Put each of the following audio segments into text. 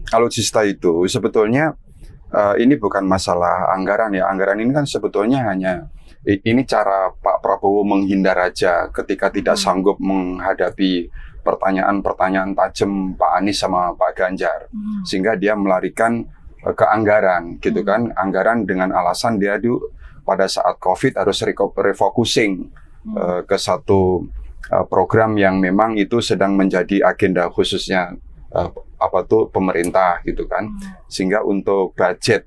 alutsista itu sebetulnya ini bukan masalah anggaran ya. Anggaran ini kan sebetulnya hanya ini cara Pak Prabowo menghindar aja ketika tidak sanggup menghadapi pertanyaan-pertanyaan tajam Pak Anies sama Pak Ganjar, sehingga dia melarikan ke anggaran, gitu kan? Anggaran dengan alasan dia pada saat COVID harus refocusing ke satu program yang memang itu sedang menjadi agenda khususnya pemerintah, gitu kan? Sehingga untuk budget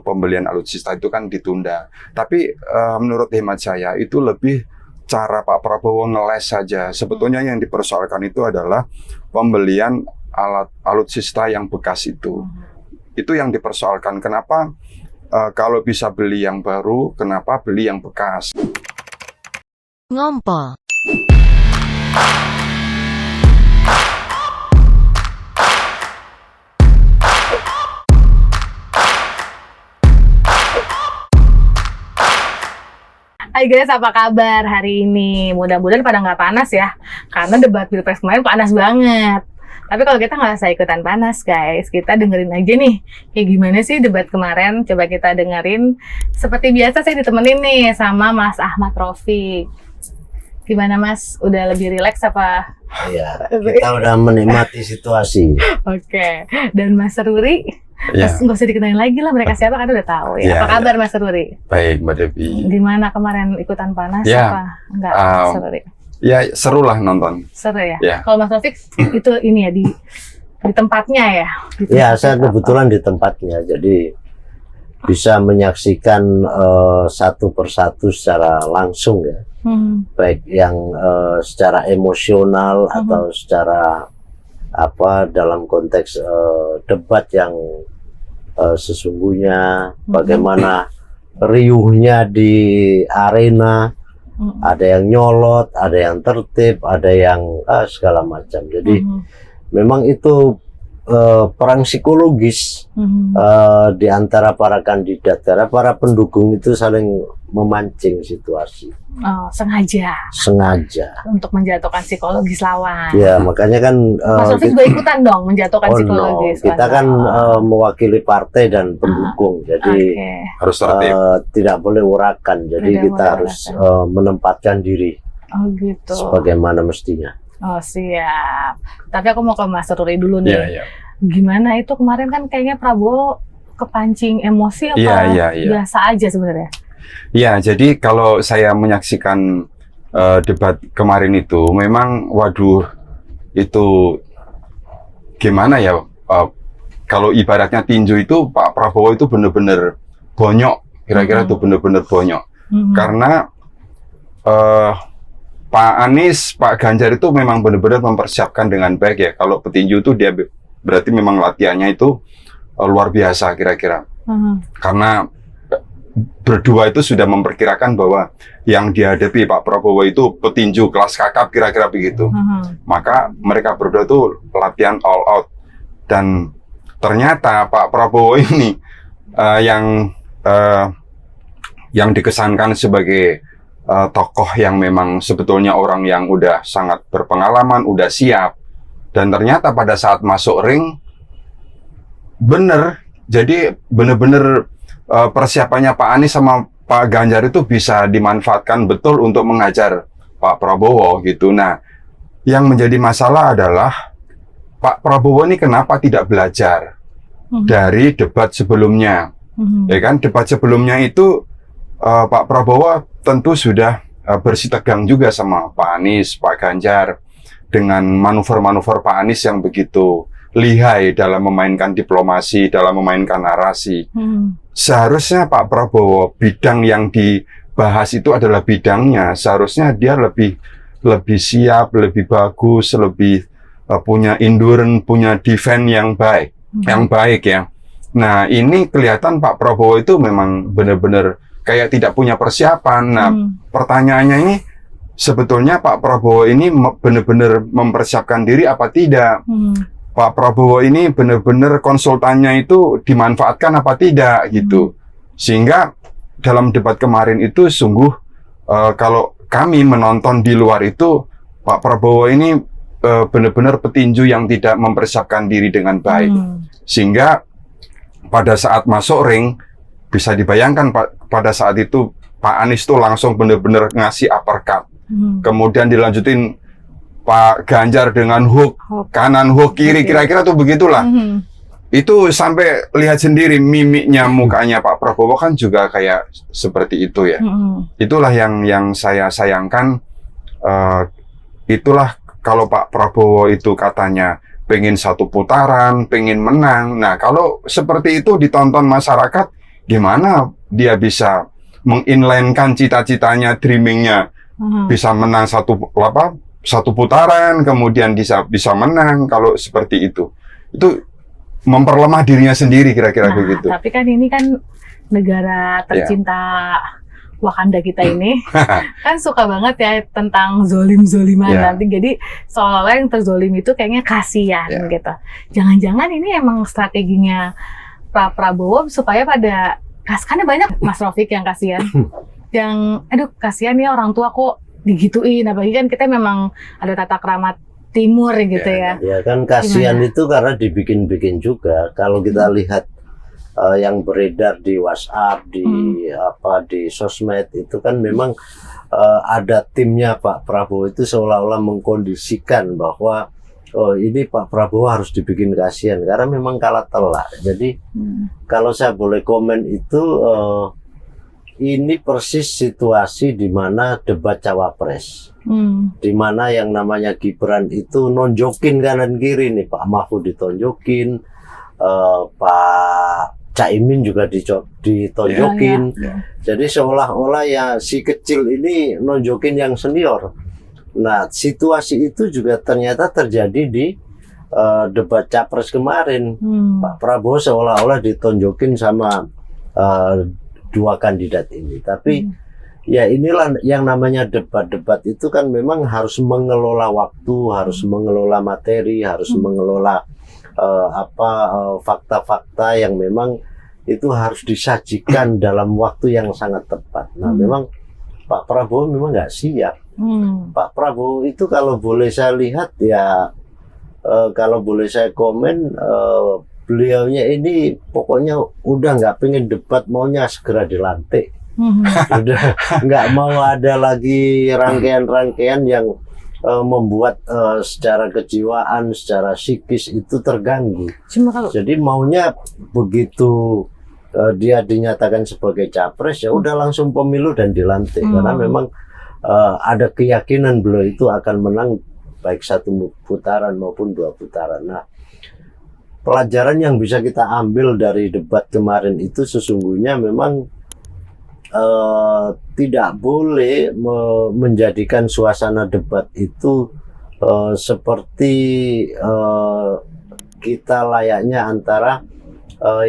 pembelian alutsista itu kan ditunda. Tapi menurut hemat saya itu lebih cara Pak Prabowo ngeles saja. Sebetulnya yang dipersoalkan itu adalah pembelian alutsista yang bekas itu. Itu yang dipersoalkan. Kenapa kalau bisa beli yang baru, kenapa beli yang bekas? Ngompol. Hai guys, apa kabar hari ini? Mudah-mudahan pada nggak panas ya, karena debat Pilpres kemarin panas banget. Tapi kalau kita nggak usah ikutan panas guys, kita dengerin aja nih, kayak gimana sih debat kemarin, coba kita dengerin. Seperti biasa saya ditemenin nih sama Mas Ahmad Raufik. Gimana Mas, udah lebih rileks apa? Iya, kita udah menikmati situasi. Oke, dan Mas Ruri? Ya. Mas, nggak usah dikenalin lagi lah, mereka siapa kan udah tahu ya. Apa kabar Mas Ruri? Baik Mbak Devi. Gimana kemarin ikutan panas apa? Enggak, Mas Ruri? Ya seru lah nonton. Seru ya? Ya. Kalau Mas Raufik itu ini ya di tempatnya ya? Ya, saya kebetulan di tempatnya, jadi bisa menyaksikan satu persatu secara langsung ya. Baik yang secara emosional atau secara dalam konteks debat yang sesungguhnya, bagaimana riuhnya di arena. Ada yang nyolot, ada yang tertib, ada yang segala macam. Jadi memang itu perang psikologis di antara para kandidat, karena para pendukung itu saling memancing situasi. Oh, sengaja untuk menjatuhkan psikologis lawan. Ya, makanya kan Mas Raufik juga ikutan dong menjatuhkan psikologis. Kita kan mewakili partai dan pendukung, jadi harus tertib. Tidak boleh urakan. Jadi kita harus menempatkan diri gitu, sebagaimana mestinya. Oh siap. Tapi aku mau ke Mas Ruri dulu nih. Ya. Gimana itu kemarin kan kayaknya Prabowo kepancing emosi apa biasa aja sebenarnya? Ya, jadi kalau saya menyaksikan debat kemarin itu, memang waduh itu gimana ya? Kalau ibaratnya tinju itu Pak Prabowo itu benar-benar bonyok, kira-kira itu benar-benar bonyok. Karena Pak Anies, Pak Ganjar itu memang benar-benar mempersiapkan dengan baik ya. Kalau petinju itu dia berarti memang latihannya itu luar biasa kira-kira. Karena berdua itu sudah memperkirakan bahwa yang dihadapi Pak Prabowo itu petinju kelas kakap kira-kira begitu. Maka mereka berdua itu latihan all out. Dan ternyata Pak Prabowo ini yang dikesankan sebagai tokoh yang memang sebetulnya orang yang udah sangat berpengalaman, udah siap. Dan ternyata pada saat masuk ring, jadi bener-bener persiapannya Pak Anies sama Pak Ganjar itu bisa dimanfaatkan betul untuk menghajar Pak Prabowo gitu. Nah, yang menjadi masalah adalah Pak Prabowo ini kenapa tidak belajar dari debat sebelumnya. Ya kan, debat sebelumnya itu Pak Prabowo tentu sudah bersitegang juga sama Pak Anies, Pak Ganjar, dengan manuver-manuver Pak Anies yang begitu lihai dalam memainkan diplomasi, dalam memainkan narasi. Seharusnya Pak Prabowo, bidang yang dibahas itu adalah bidangnya. Seharusnya dia lebih siap, lebih bagus, lebih punya endurance, punya defense yang baik ya. Nah, ini kelihatan Pak Prabowo itu memang benar-benar kayak tidak punya persiapan. Nah, pertanyaannya ini sebetulnya Pak Prabowo ini benar-benar mempersiapkan diri apa tidak? Pak Prabowo ini benar-benar konsultannya itu dimanfaatkan apa tidak gitu. Sehingga dalam debat kemarin itu sungguh kalau kami menonton di luar itu Pak Prabowo ini benar-benar petinju yang tidak mempersiapkan diri dengan baik. Sehingga pada saat masuk ring, bisa dibayangkan pada saat itu Pak Anies tuh langsung benar-benar ngasih uppercut. Kemudian dilanjutin Pak Ganjar dengan hook, kanan hook, kiri, kira-kira tuh begitulah. Itu sampai lihat sendiri mimiknya, mukanya Pak Prabowo kan juga kayak seperti itu ya. Itulah yang saya sayangkan. Itulah kalau Pak Prabowo itu katanya pengen satu putaran, pengen menang. Nah, kalau seperti itu ditonton masyarakat, gimana dia bisa menginlinekan cita-citanya, dreamingnya, bisa menang satu putaran, kemudian bisa menang. Kalau seperti itu memperlemah dirinya sendiri, kira-kira begitu. Tapi kan ini kan negara tercinta Wakanda kita ini kan suka banget ya tentang zolim-zoliman nanti. Jadi seolah-olah yang terzolim itu kayaknya kasihan gitu. Jangan-jangan ini emang strateginya Pak Prabowo supaya pada karena banyak Mas Rafiq yang kasihan. Yang aduh kasihan ya orang tua kok digituin. Apalagi kan kita memang ada tata krama timur gitu ya. Ya kan kasihan itu karena dibikin-bikin juga. Kalau kita lihat yang beredar di WhatsApp, di sosmed itu kan memang ada timnya Pak Prabowo itu seolah-olah mengkondisikan bahwa ini Pak Prabowo harus dibikin kasihan karena memang kalah telak. Jadi kalau saya boleh komen itu ini persis situasi di mana debat cawapres, di mana yang namanya Gibran itu nonjokin kanan kiri nih, Pak Mahfud ditonjokin, Pak Caimin juga ditonjokin. Jadi seolah-olah ya si kecil ini nonjokin yang senior. Nah, situasi itu juga ternyata terjadi di debat capres kemarin. Pak Prabowo seolah-olah ditonjokin sama dua kandidat ini. Tapi ya inilah yang namanya debat-debat itu kan memang harus mengelola waktu, harus mengelola materi, harus mengelola fakta-fakta yang memang itu harus disajikan dalam waktu yang sangat tepat. Nah, memang Pak Prabowo memang nggak siap. Pak Prabowo itu kalau boleh saya lihat ya, kalau boleh saya komen, beliaunya ini pokoknya udah nggak pengen debat, maunya segera dilantik. Udah nggak mau ada lagi rangkaian-rangkaian yang membuat secara kejiwaan, secara psikis itu terganggu. Jadi maunya begitu dia dinyatakan sebagai capres ya udah langsung pemilu dan dilantik. Karena memang ada keyakinan beliau itu akan menang baik satu putaran maupun dua putaran. Nah, pelajaran yang bisa kita ambil dari debat kemarin itu sesungguhnya memang tidak boleh menjadikan suasana debat itu seperti kita layaknya antara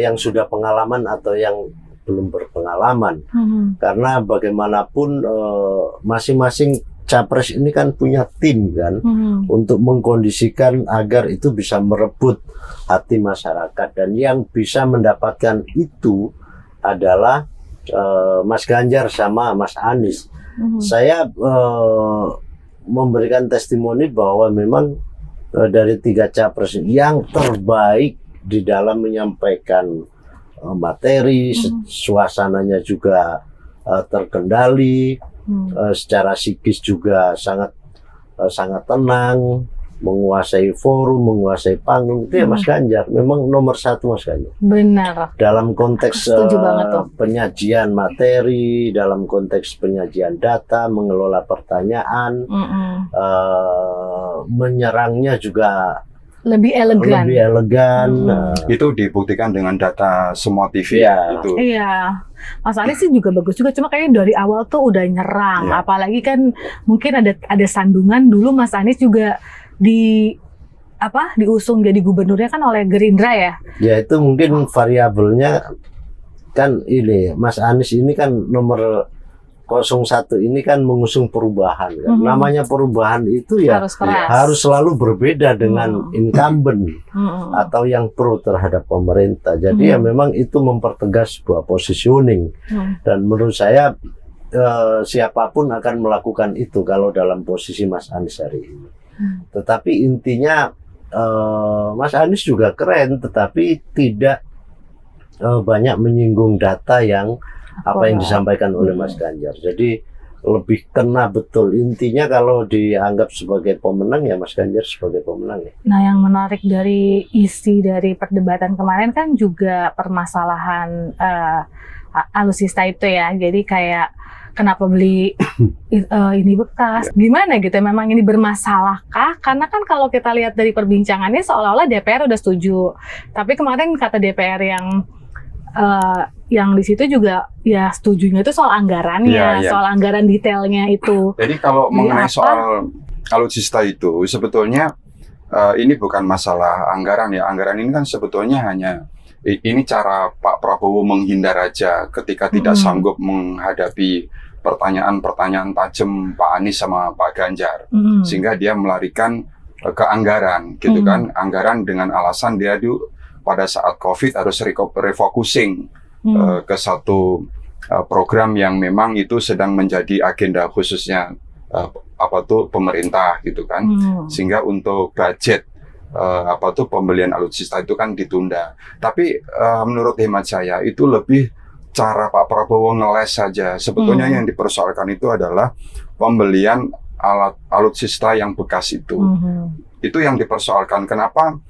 yang sudah pengalaman atau yang belum berpengalaman. Karena bagaimanapun masing-masing capres ini kan punya tim kan untuk mengkondisikan agar itu bisa merebut hati masyarakat, dan yang bisa mendapatkan itu adalah Mas Ganjar sama Mas Anies. Saya memberikan testimoni bahwa memang dari tiga capres yang terbaik di dalam menyampaikan materi, suasananya juga terkendali, secara psikis juga sangat tenang, menguasai forum, menguasai panggung. Itu ya Mas Ganjar, memang nomor satu Mas Ganjar. Benar. Dalam konteks penyajian materi, dalam konteks penyajian data, mengelola pertanyaan, menyerangnya juga lebih elegan. Itu dibuktikan dengan data semua TV itu. Iya. Mas Anies sih juga bagus juga, cuma kayaknya dari awal tuh udah nyerang. Apalagi kan mungkin ada sandungan dulu Mas Anies juga diusung jadi gubernurnya kan oleh Gerindra ya. Ya itu mungkin variabelnya kan ini Mas Anies ini kan nomor 01 ini kan mengusung perubahan kan. Namanya perubahan itu ya harus selalu berbeda dengan incumbent atau yang pro terhadap pemerintah. Jadi ya memang itu mempertegas sebuah positioning. Dan menurut saya siapapun akan melakukan itu kalau dalam posisi Mas Anies hari ini. Tetapi intinya Mas Anies juga keren, tetapi tidak banyak menyinggung data yang apa yang disampaikan oleh Mas Ganjar. Jadi lebih kena betul. Intinya kalau dianggap sebagai pemenang ya Mas Ganjar sebagai pemenang ya. Nah, yang menarik dari isi dari perdebatan kemarin kan juga permasalahan alutsista itu ya. Jadi kayak kenapa beli ini bekas? Gimana gitu? Memang ini bermasalahkah? Karena kan kalau kita lihat dari perbincangannya seolah-olah DPR udah setuju. Tapi kemarin kata DPR yang di situ juga ya setujunya itu soal anggarannya, soal anggaran detailnya itu. Jadi kalau mengenai soal alutsista itu sebetulnya ini bukan masalah anggaran ya. Anggaran ini kan sebetulnya hanya ini cara Pak Prabowo menghindar aja ketika tidak sanggup menghadapi pertanyaan-pertanyaan tajam Pak Anies sama Pak Ganjar, sehingga dia melarikan ke anggaran, gitu kan? Anggaran dengan alasan dia pada saat COVID harus refocusing ke satu program yang memang itu sedang menjadi agenda khususnya pemerintah, gitu kan? Sehingga untuk budget pembelian alutsista itu kan ditunda. Tapi menurut hemat saya itu lebih cara Pak Prabowo ngeles saja. Sebetulnya yang dipersoalkan itu adalah pembelian alutsista yang bekas itu. Itu yang dipersoalkan. Kenapa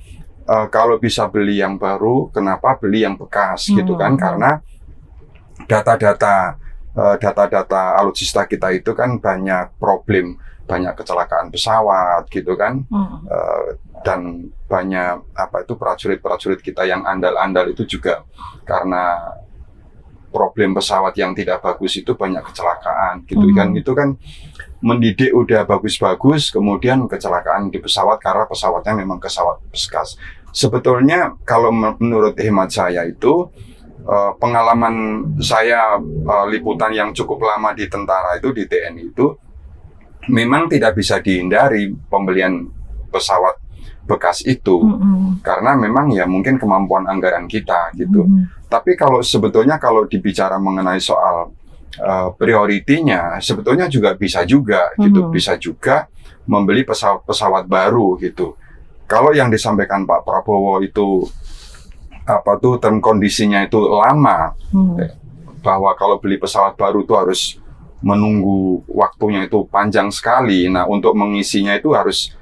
kalau bisa beli yang baru, kenapa beli yang bekas, gitu kan? Karena data-data alutsista kita itu kan banyak problem, banyak kecelakaan pesawat, gitu kan? Dan banyak prajurit-prajurit kita yang andal-andal itu juga karena problem pesawat yang tidak bagus itu banyak kecelakaan, gitu kan? Itu kan mendidik udah bagus-bagus, kemudian kecelakaan di pesawat karena pesawatnya memang pesawat bekas. Sebetulnya kalau menurut hemat saya itu pengalaman saya liputan yang cukup lama di tentara itu, di TNI itu, memang tidak bisa dihindari pembelian pesawat bekas itu, karena memang ya mungkin kemampuan anggaran kita gitu. Tapi kalau sebetulnya kalau dibicara mengenai soal prioritinya, sebetulnya juga bisa juga gitu, bisa juga membeli pesawat baru gitu. Kalau yang disampaikan Pak Prabowo itu term kondisinya itu lama, bahwa kalau beli pesawat baru itu harus menunggu waktunya itu panjang sekali. Nah, untuk mengisinya itu harus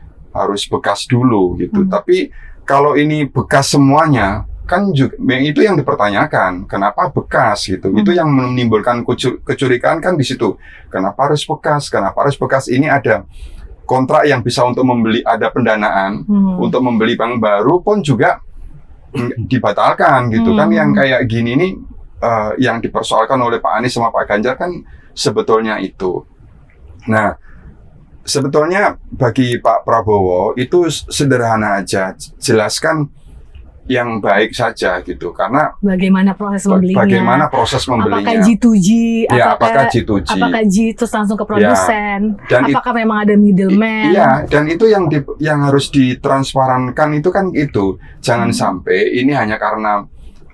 bekas dulu gitu. Tapi kalau ini bekas semuanya kan juga itu yang dipertanyakan, kenapa bekas gitu. Itu yang menimbulkan kecurigaan kan di situ. Kenapa harus bekas? Kenapa harus bekas? Ini ada kontrak yang bisa untuk membeli, ada pendanaan untuk membeli yang baru pun juga dibatalkan gitu kan. Yang kayak gini nih yang dipersoalkan oleh Pak Anies sama Pak Ganjar kan sebetulnya itu. Nah, sebetulnya bagi Pak Prabowo itu sederhana aja, jelaskan yang baik saja gitu, karena bagaimana proses membelinya, apakah G2G, apakah G2G, apakah G terus langsung ke produsen, dan apakah memang ada middleman. Iya, dan itu yang harus ditransparankan itu kan itu, jangan sampai ini hanya karena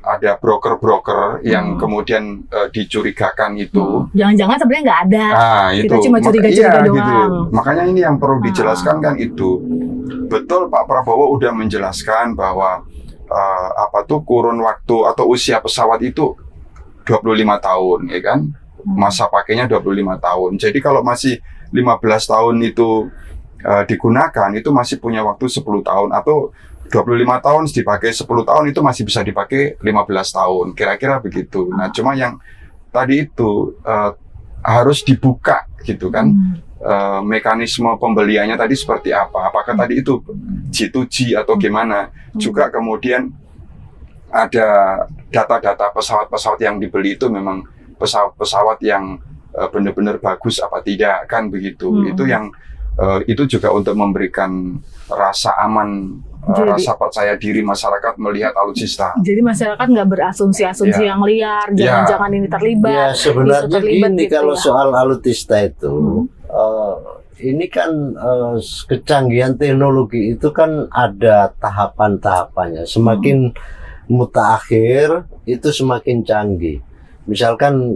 ada broker-broker yang kemudian dicurigakan itu. Jangan-jangan sebenarnya nggak ada. Nah, itu. Kita cuma curiga-curiga doang. Gitu. Makanya ini yang perlu dijelaskan kan itu. Betul Pak Prabowo udah menjelaskan bahwa kurun waktu atau usia pesawat itu 25 tahun, ya kan? Masa pakainya 25 tahun. Jadi kalau masih 15 tahun itu digunakan, itu masih punya waktu 10 tahun, atau 25 tahun dipakai 10 tahun itu masih bisa dipakai 15 tahun, kira-kira begitu. Nah, cuma yang tadi itu harus dibuka gitu kan, mekanisme pembeliannya tadi seperti apa, apakah tadi itu G2G atau gimana. Juga kemudian ada data-data pesawat-pesawat yang dibeli itu memang pesawat-pesawat yang benar-benar bagus apa tidak, kan begitu. Itu yang itu juga untuk memberikan rasa aman, rasa percaya diri masyarakat melihat alutsista. Jadi masyarakat nggak berasumsi-asumsi yang liar, jangan-jangan ini terlibat. Ya sebenarnya gini gitu, kalau soal alutsista itu, ini kan kecanggihan teknologi itu kan ada tahapan-tahapannya. Semakin mutakhir itu semakin canggih. Misalkan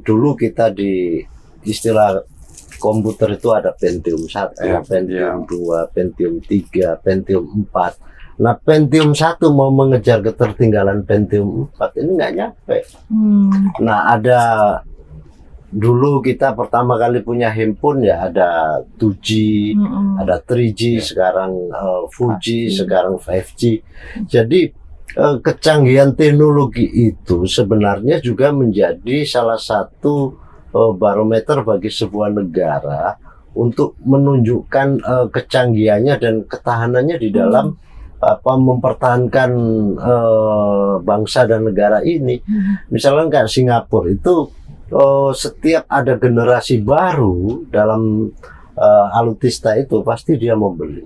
dulu kita di istilah komputer itu ada Pentium 1, Ya, Pentium 2, Pentium 3, Pentium 4. Nah, Pentium 1 mau mengejar ketertinggalan Pentium 4 ini nggak nyampe. Nah, ada dulu kita pertama kali punya handphone ya ada 2G, ada 3G, sekarang 4G, sekarang 5G. Jadi kecanggihan teknologi itu sebenarnya juga menjadi salah satu barometer bagi sebuah negara untuk menunjukkan kecanggihannya dan ketahanannya di dalam mempertahankan bangsa dan negara ini. Misalnya kayak Singapura itu setiap ada generasi baru dalam alutista itu pasti dia mau beli.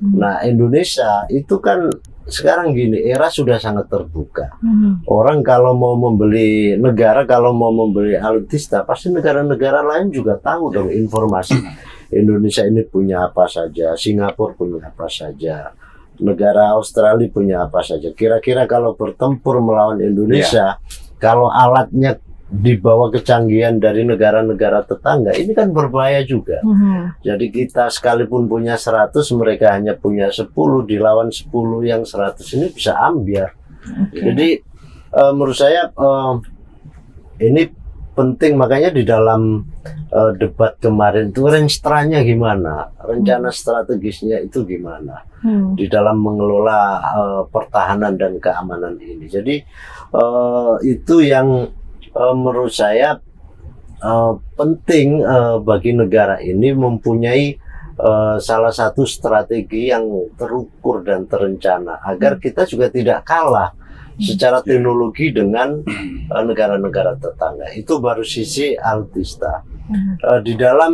Nah, Indonesia itu kan sekarang gini, era sudah sangat terbuka. Orang kalau mau membeli negara, kalau mau membeli alutista, pasti negara-negara lain juga tahu dong informasi. Indonesia ini punya apa saja, Singapura punya apa saja, negara Australia punya apa saja. Kira-kira kalau bertempur melawan Indonesia, kalau alatnya di bawah kecanggihan dari negara-negara tetangga, ini kan berbahaya juga. Jadi kita sekalipun punya 100, mereka hanya punya 10, dilawan 10 yang 100 ini bisa ambiar. Jadi menurut saya ini penting, makanya di dalam debat kemarin itu range-nya gimana, rencana strategisnya itu gimana di dalam mengelola pertahanan dan keamanan ini. Jadi itu yang menurut saya penting bagi negara ini mempunyai salah satu strategi yang terukur dan terencana agar kita juga tidak kalah secara teknologi dengan negara-negara tetangga. Itu baru sisi alutista. Di dalam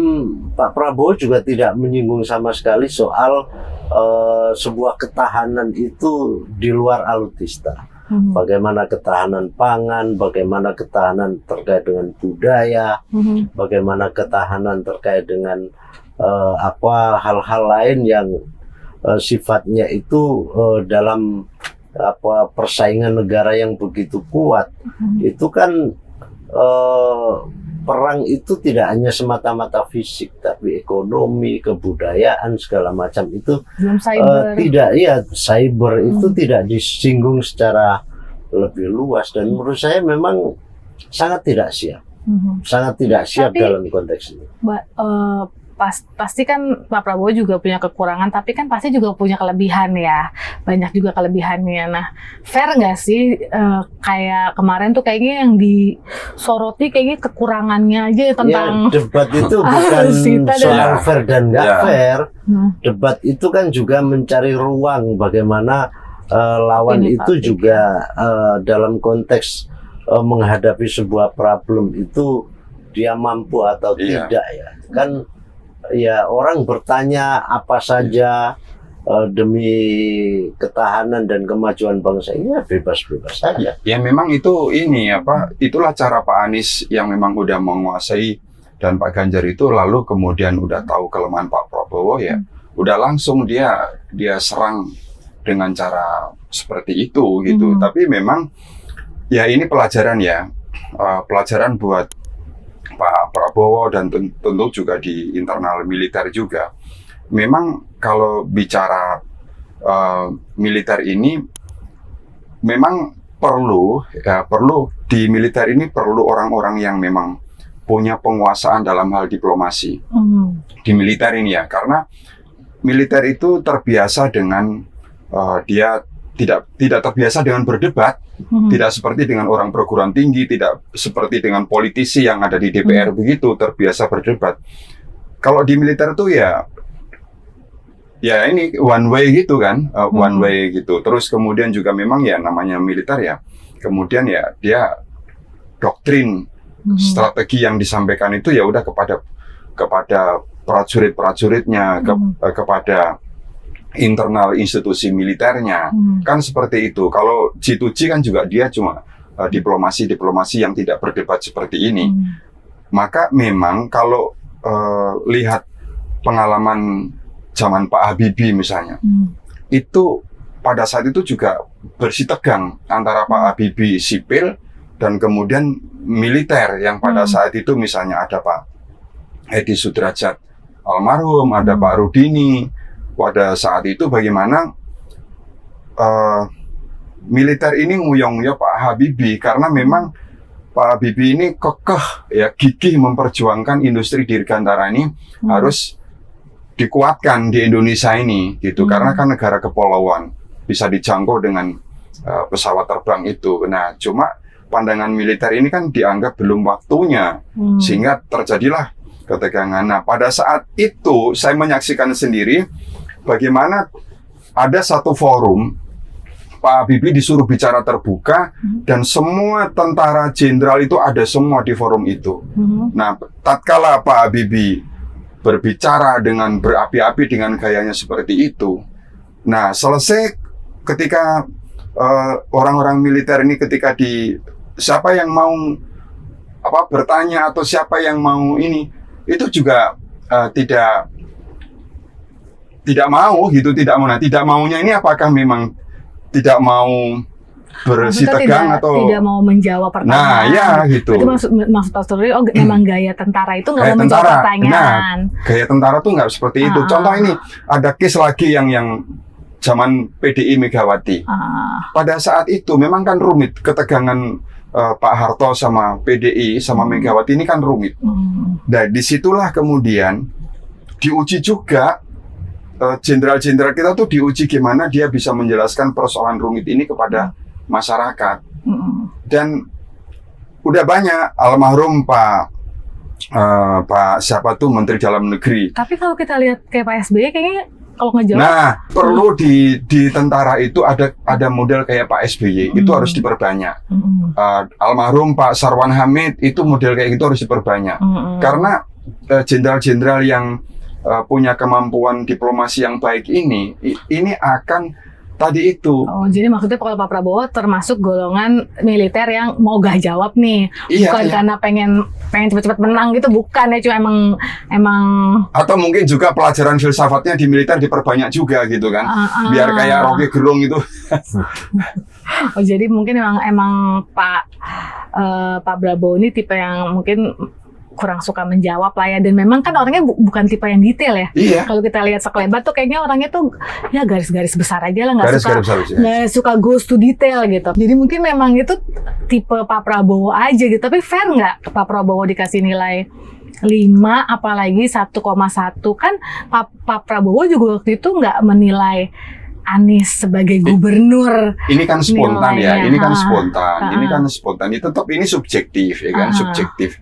Pak Prabowo juga tidak menyinggung sama sekali soal sebuah ketahanan itu di luar alutista. Bagaimana ketahanan pangan, bagaimana ketahanan terkait dengan budaya, bagaimana ketahanan terkait dengan hal-hal lain yang sifatnya itu dalam persaingan negara yang begitu kuat. Itu kan perang itu tidak hanya semata-mata fisik, tapi ekonomi, kebudayaan segala macam itu tidak, ya cyber itu tidak disinggung secara lebih luas, dan menurut saya memang sangat tidak siap, sangat tidak siap. Tapi, dalam konteks ini. Pasti kan Pak Prabowo juga punya kekurangan, tapi kan pasti juga punya kelebihan ya, banyak juga kelebihannya. Nah, fair nggak sih kayak kemarin tuh kayaknya yang disoroti kayaknya kekurangannya aja tentang debat itu bukan soal fair dan nggak fair. Debat itu kan juga mencari ruang bagaimana lawan itu juga dalam konteks menghadapi sebuah problem itu dia mampu atau tidak ya kan. Ya, orang bertanya apa saja demi ketahanan dan kemajuan bangsa ini ya bebas-bebas saja. Ya memang itu itulah cara Pak Anies yang memang udah menguasai, dan Pak Ganjar itu lalu kemudian udah tahu kelemahan Pak Prabowo, ya udah langsung dia serang dengan cara seperti itu gitu. Tapi memang ya ini pelajaran pelajaran buat Pak Prabowo dan tentu juga di internal militer juga. Memang kalau bicara militer ini memang perlu di militer ini perlu orang-orang yang memang punya penguasaan dalam hal diplomasi di militer ini ya, karena militer itu terbiasa dengan dia tidak terbiasa dengan berdebat, tidak seperti dengan orang perguruan tinggi, tidak seperti dengan politisi yang ada di DPR begitu terbiasa berdebat. Kalau di militer itu ya ini one way gitu kan, one way gitu. Terus kemudian juga memang ya namanya militer ya, kemudian ya dia doktrin, strategi yang disampaikan itu ya udah kepada prajurit-prajuritnya, kepada internal institusi militernya, kan seperti itu. Kalau G2G kan juga dia cuma diplomasi yang tidak berdebat seperti ini. Maka memang kalau lihat pengalaman zaman Pak Habibie misalnya, itu pada saat itu juga bersih tegang antara Pak Habibie sipil dan kemudian militer yang pada saat itu misalnya ada Pak Edi Sudrajat almarhum, ada Pak Rudini. Pada saat itu bagaimana militer ini nguyong-nguyong Pak Habibie, karena memang Pak Habibie ini kekeh ya, gigih memperjuangkan industri dirgantara ini harus dikuatkan di Indonesia ini gitu, karena kan negara kepulauan bisa dijangkau dengan pesawat terbang itu. Nah, cuma pandangan militer ini kan dianggap belum waktunya, sehingga terjadilah ketegangan. Nah, pada saat itu saya menyaksikan sendiri bagaimana ada satu forum, Pak Habibie disuruh bicara terbuka dan semua tentara jenderal itu ada semua di forum itu. Nah, tatkala Pak Habibie berbicara dengan berapi-api dengan gayanya seperti itu, nah selesai ketika orang-orang militer ini ketika siapa yang mau bertanya atau siapa yang mau ini, itu juga tidak mau gitu, tidak mau. Nah, tidak maunya ini apakah memang tidak mau bersih tegang atau tidak mau menjawab pertanyaan? Nah, ya gitu. Itu maksud Pak Suryo, memang gaya tentara itu nggak mau menjawab pertanyaan. Nah, gaya tentara tuh nggak seperti itu. Contoh ini ada case lagi yang zaman PDI Megawati. Pada saat itu memang kan rumit, ketegangan Pak Harto sama PDI sama Megawati ini kan rumit. Nah, disitulah kemudian diuji juga jenderal-jenderal kita tuh, diuji gimana dia bisa menjelaskan persoalan rumit ini kepada masyarakat. Dan udah banyak almarhum Pak siapa tuh Menteri Dalam Negeri. Tapi kalau kita lihat kayak Pak SBY kayaknya kalau ngejawab. Nah, perlu di tentara itu ada model kayak Pak SBY, itu harus diperbanyak. Almarhum Pak Sarwan Hamid itu model kayak gitu harus diperbanyak. Karena jenderal-jenderal yang punya kemampuan diplomasi yang baik ini akan tadi itu. Oh, jadi maksudnya kalau Pak Prabowo termasuk golongan militer yang mau gak jawab nih, bukan karena pengen cepat-cepat menang gitu, bukan ya, cuma emang atau mungkin juga pelajaran filsafatnya di militer diperbanyak juga gitu kan, biar kayak Rocky Gerung itu. Oh, jadi mungkin emang Pak Prabowo ini tipe yang mungkin kurang suka menjawab lah ya, dan memang kan orangnya bukan tipe yang detail ya. Iya. Kalau kita lihat sekelebat tuh kayaknya orangnya tuh ya garis-garis besar aja lah, nggak suka goes to detail gitu. Jadi mungkin memang itu tipe Pak Prabowo aja gitu. Tapi fair nggak Pak Prabowo dikasih nilai 5 apalagi 1,1? Kan Pak Prabowo juga waktu itu nggak menilai Anies sebagai gubernur. Ini kan spontan ya. Ini kan spontan. Ini tetap ini subjektif ya kan, subjektif.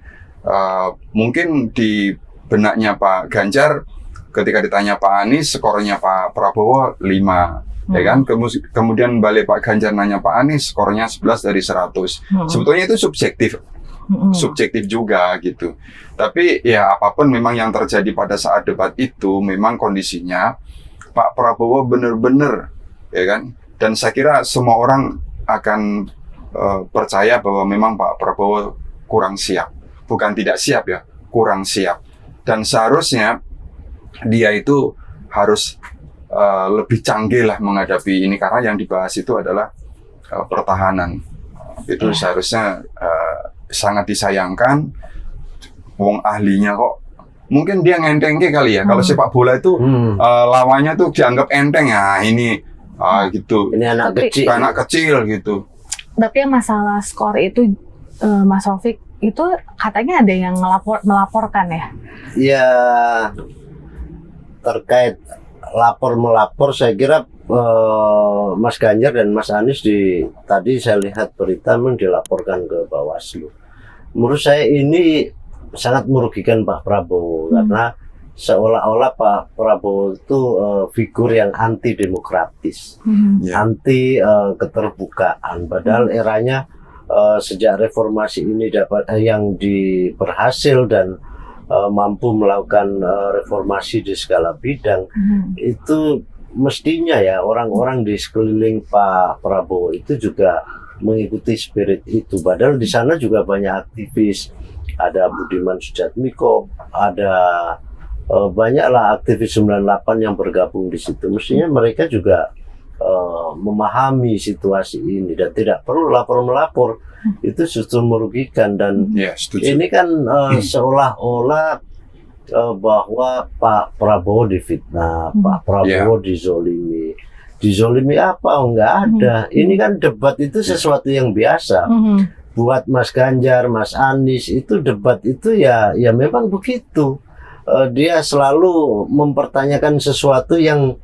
Mungkin di benaknya Pak Ganjar ketika ditanya Pak Anies, skornya Pak Prabowo 5, ya kan? Kemudian balik Pak Ganjar nanya Pak Anies, skornya 11 dari 100. Sebetulnya itu subjektif juga gitu. Tapi ya apapun memang yang terjadi pada saat debat itu, memang kondisinya Pak Prabowo benar-benar, ya kan? Dan saya kira semua orang akan percaya bahwa memang Pak Prabowo kurang siap. Bukan tidak siap ya, kurang siap. Dan seharusnya dia itu harus lebih canggih lah menghadapi ini, karena yang dibahas itu adalah pertahanan. Itu seharusnya sangat disayangkan. Wong ahlinya kok, mungkin dia ngenteng kali ya. Kalau sepak bola itu lawannya tuh dianggap enteng ya, ini gitu. Ini anak kecil gitu. Tapi yang masalah skor itu Mas Rafiq, itu katanya ada yang melaporkan ya? Ya, terkait lapor-melapor, saya kira Mas Ganjar dan Mas Anies tadi saya lihat berita memang dilaporkan ke Bawaslu. Menurut saya ini sangat merugikan Pak Prabowo, karena seolah-olah Pak Prabowo itu figur yang anti demokratis, anti keterbukaan. Padahal eranya sejak reformasi ini yang berhasil dan mampu melakukan reformasi di segala bidang, itu mestinya ya orang-orang di sekeliling Pak Prabowo itu juga mengikuti spirit itu. Padahal di sana juga banyak aktivis, ada Budiman Sujatmiko, ada banyaklah aktivis 98 yang bergabung di situ. Mestinya mereka juga memahami situasi ini dan tidak perlu lapor-melapor. Itu justru merugikan. Dan ini kan seolah-olah bahwa Pak Prabowo difitnah, Pak Prabowo dizolimi. Dizolimi apa? Enggak ada. Ini kan debat itu sesuatu yang biasa. Buat Mas Ganjar, Mas Anies itu debat itu ya memang begitu. Dia selalu mempertanyakan sesuatu yang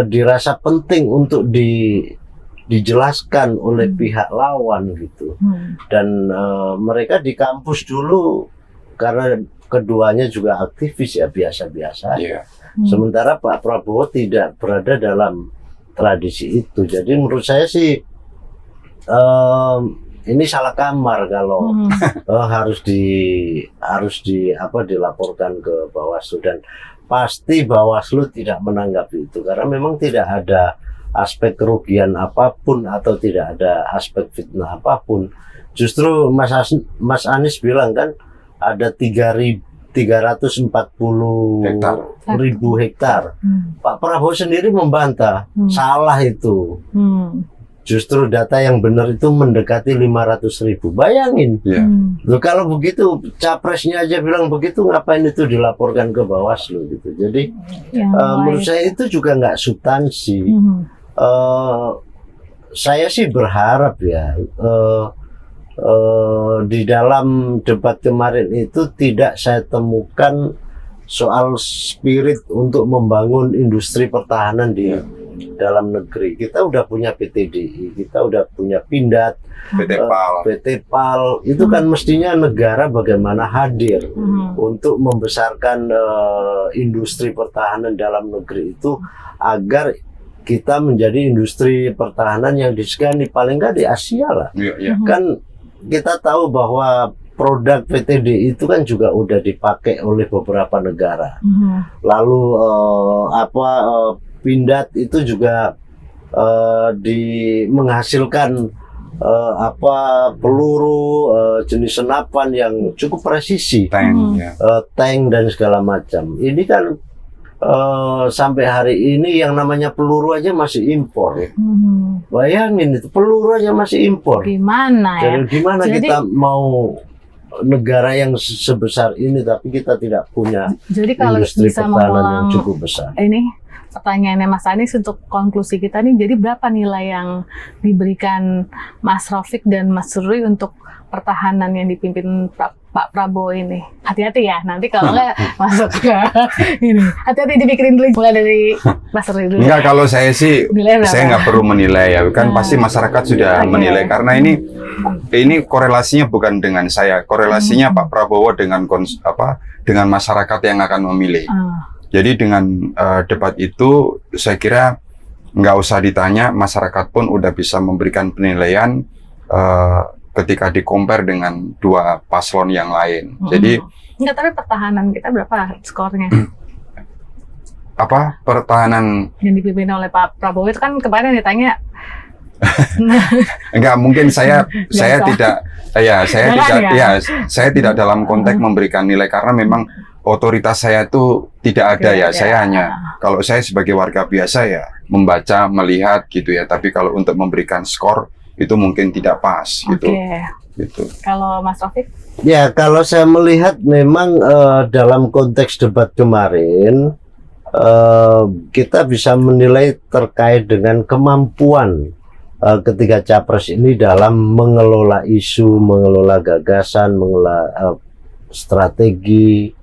dirasa penting untuk dijelaskan oleh pihak lawan gitu. Dan mereka di kampus dulu karena keduanya juga aktivis ya biasa-biasa. Sementara Pak Prabowo tidak berada dalam tradisi itu. Jadi menurut saya sih ini salah kamar kalau harus dilaporkan ke Bawaslu, dan pasti Bawaslu tidak menanggapi itu karena memang tidak ada aspek kerugian apapun atau tidak ada aspek fitnah apapun. Justru Mas Anies bilang kan ada 340.000 hektar. Pak Prabowo sendiri membantah, salah itu. Justru data yang benar itu mendekati 500.000. Bayangin, loh, kalau begitu capresnya aja bilang begitu, ngapain itu dilaporkan ke Bawaslu gitu. Jadi menurut saya itu juga nggak substansi. Saya sih berharap ya. Di dalam debat kemarin itu tidak saya temukan soal spirit untuk membangun industri pertahanan di dalam negeri. Kita udah punya PTDI, kita udah punya Pindad, PT PAL. Itu kan mestinya negara bagaimana hadir untuk membesarkan industri pertahanan dalam negeri itu agar kita menjadi industri pertahanan yang disegani, paling nggak di Asia lah. Kan kita tahu bahwa produk PTDI itu kan juga udah dipakai oleh beberapa negara. Lalu Pindad itu juga menghasilkan peluru jenis senapan yang cukup presisi, tank dan segala macam. Ini kan sampai hari ini yang namanya peluru aja masih impor. Bayangin itu, peluru aja masih impor. Gimana ya? Gimana kita mau negara yang sebesar ini tapi kita tidak punya industri pertahanan yang cukup besar. Ini pertanyaannya Mas Anies untuk konklusi kita nih, jadi berapa nilai yang diberikan Mas Rafiq dan Mas Ruri untuk pertahanan yang dipimpin Pak Prabowo ini? Hati-hati ya, nanti kalau nggak masuk ke ini. Hati-hati dipikirin dulu, mulai dari Mas Ruri dulu. Enggak, kalau saya sih, saya nggak perlu menilai ya, kan pasti masyarakat sudah menilai, karena ini korelasinya bukan dengan saya, korelasinya Pak Prabowo dengan masyarakat yang akan memilih. Jadi dengan debat itu, saya kira nggak usah ditanya, masyarakat pun udah bisa memberikan penilaian ketika di-compare dengan dua paslon yang lain. Jadi enggak, tapi pertahanan kita berapa skornya? Apa pertahanan yang dipimpin oleh Pak Prabowo itu kan kemarin ditanya. Enggak, mungkin saya tidak dalam konteks memberikan nilai karena memang otoritas saya itu tidak ada ya. Saya hanya, kalau saya sebagai warga biasa ya membaca, melihat gitu ya. Tapi kalau untuk memberikan skor itu mungkin tidak pas gitu. Gitu. Kalau Mas Rafiq? Ya, kalau saya melihat memang dalam konteks debat kemarin kita bisa menilai terkait dengan kemampuan ketiga capres ini dalam mengelola isu, mengelola gagasan, mengelola strategi,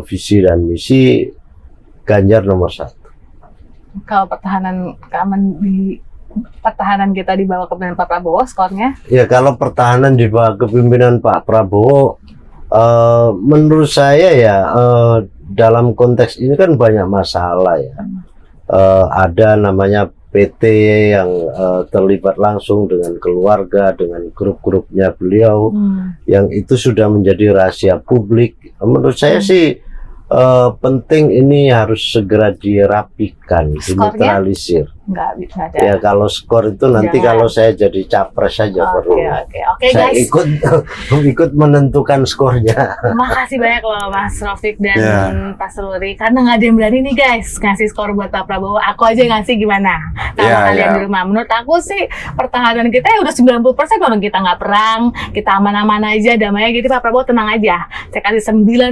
visi dan misi. Ganjar nomor 1. Kalau pertahanan kita di bawah kepemimpinan Pak Prabowo, skornya? Ya, kalau pertahanan di bawah kepemimpinan Pak Prabowo, menurut saya ya dalam konteks ini kan banyak masalah ya. Ada namanya PT yang terlibat langsung dengan keluarga, dengan grup-grupnya beliau, yang itu sudah menjadi rahasia publik. Menurut saya sih penting ini harus segera dirapikan, dinetralisir. Enggak bisa ada. Ya, kalau skor itu nanti kalau saya jadi capres saja perlu. Oke, saya guys. ikut menentukan skornya. Makasih banyak loh Mas Rafiq dan Pak Ruri, karena nggak ada yang berani nih guys ngasih skor buat Pak Prabowo. Aku aja ngasih, gimana? Kalau kalian di rumah, menurut aku sih pertahanan kita ya udah 90% kalau kita nggak perang, kita aman-aman aja, damai aja gitu. Pak Prabowo tenang aja. Saya kasih 90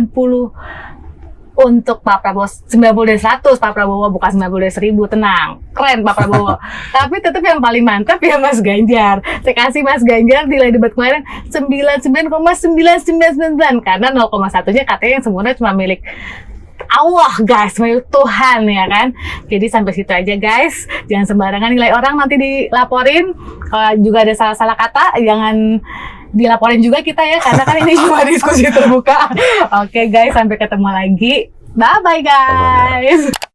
untuk Pak Prabowo 90 dari 100, Pak Prabowo bukan 90 dari 1000, tenang. Keren Pak Prabowo. Tapi tetap yang paling mantap ya Mas Ganjar. Saya kasih Mas Ganjar nilai debat kemarin 99,9999 karena 0,1-nya katanya yang semuanya cuma milik Allah guys, milik Tuhan ya kan. Jadi sampai situ aja guys. Jangan sembarangan nilai orang, nanti dilaporin. Kalau juga ada salah-salah kata, jangan dilaporin juga kita ya, karena kan ini cuma diskusi terbuka. Oke guys, sampai ketemu lagi. Bye bye guys.